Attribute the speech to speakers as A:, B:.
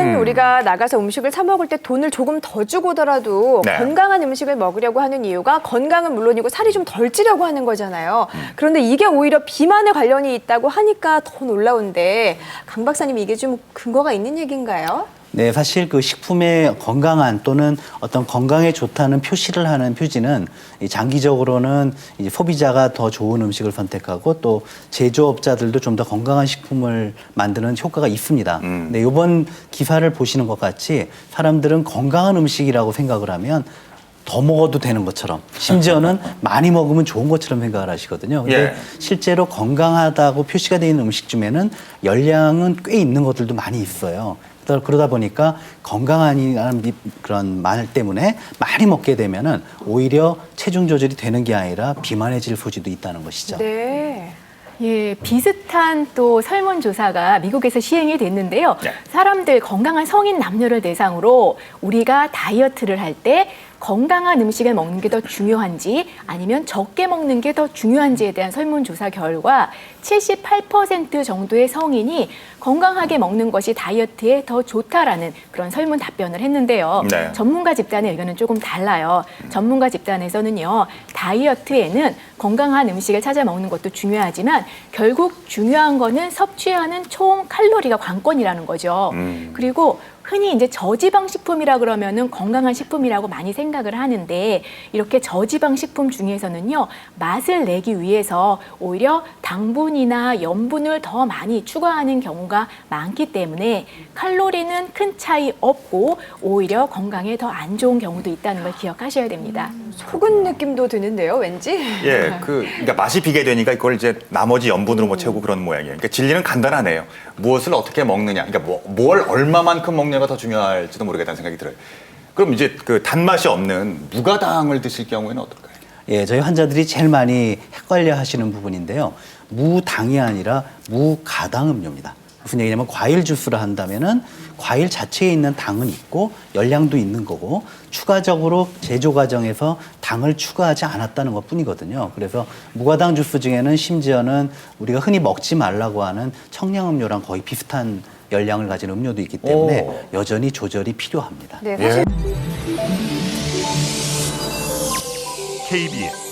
A: 요즘은 우리가 나가서 음식을 사 먹을 때 돈을 조금 더 주고더라도
B: 네.
A: 건강한 음식을 먹으려고 하는 이유가 건강은 물론이고 살이 좀 덜 찌려고 하는 거잖아요. 그런데 이게 오히려 비만에 관련이 있다고 하니까 더 놀라운데 강 박사님 이게 좀 근거가 있는 얘기인가요?
C: 네, 사실 그 식품의 건강한 또는 어떤 건강에 좋다는 표시를 하는 표지는 장기적으로는 이제 소비자가 더 좋은 음식을 선택하고 또 제조업자들도 좀 더 건강한 식품을 만드는 효과가 있습니다. 근데 이번 기사를 보시는 것 같이 사람들은 건강한 음식이라고 생각을 하면 더 먹어도 되는 것처럼 심지어는 많이 먹으면 좋은 것처럼 생각을 하시거든요. 근데
B: 예.
C: 실제로 건강하다고 표시가 되어 있는 음식 중에는 열량은 꽤 있는 것들도 많이 있어요. 그러다 보니까 건강한 그런 말 때문에 많이 먹게 되면은 오히려 체중 조절이 되는 게 아니라 비만해질 소지도 있다는 것이죠.
A: 네.
D: 예, 비슷한 또 설문조사가 미국에서 시행이 됐는데요.
B: 네.
D: 사람들 건강한 성인 남녀를 대상으로 우리가 다이어트를 할 때 건강한 음식을 먹는 게 더 중요한지 아니면 적게 먹는 게 더 중요한지에 대한 설문조사 결과 78% 정도의 성인이 건강하게 먹는 것이 다이어트에 더 좋다라는 그런 설문 답변을 했는데요.
B: 네.
D: 전문가 집단의 의견은 조금 달라요. 전문가 집단에서는요, 다이어트에는 건강한 음식을 찾아 먹는 것도 중요하지만 결국 중요한 거는 섭취하는 총 칼로리가 관건이라는 거죠. 그리고 흔히 이제 저지방 식품이라 그러면은 건강한 식품이라고 많이 생각을 하는데 이렇게 저지방 식품 중에서는요, 맛을 내기 위해서 오히려 당분이나 염분을 더 많이 추가하는 경우가 많기 때문에 칼로리는 큰 차이 없고 오히려 건강에 더 안 좋은 경우도 있다는 걸 기억하셔야 됩니다.
A: 속은 느낌도 드는데요, 왠지?
B: 예, 그러니까 맛이 비게 되니까 이걸 이제 나머지 염분으로 뭐 채우고 그런 모양이에요. 그러니까 진리는 간단하네요. 무엇을 어떻게 먹느냐, 그러니까 뭘 얼마만큼 먹느냐가 더 중요할지도 모르겠다는 생각이 들어요. 그럼 이제 그 단맛이 없는 무가당을 드실 경우에는 어떨까요?
C: 예, 저희 환자들이 제일 많이 헷갈려 하시는 부분인데요. 무당이 아니라 무가당 음료입니다. 무슨 얘기냐면 과일 주스를 한다면은 과일 자체에 있는 당은 있고 열량도 있는 거고 추가적으로 제조 과정에서 당을 추가하지 않았다는 것 뿐이거든요. 그래서 무가당 주스 중에는 심지어는 우리가 흔히 먹지 말라고 하는 청량음료랑 거의 비슷한 열량을 가진 음료도 있기 때문에 여전히 조절이 필요합니다.
A: 네, 사실
B: 예.
E: KBS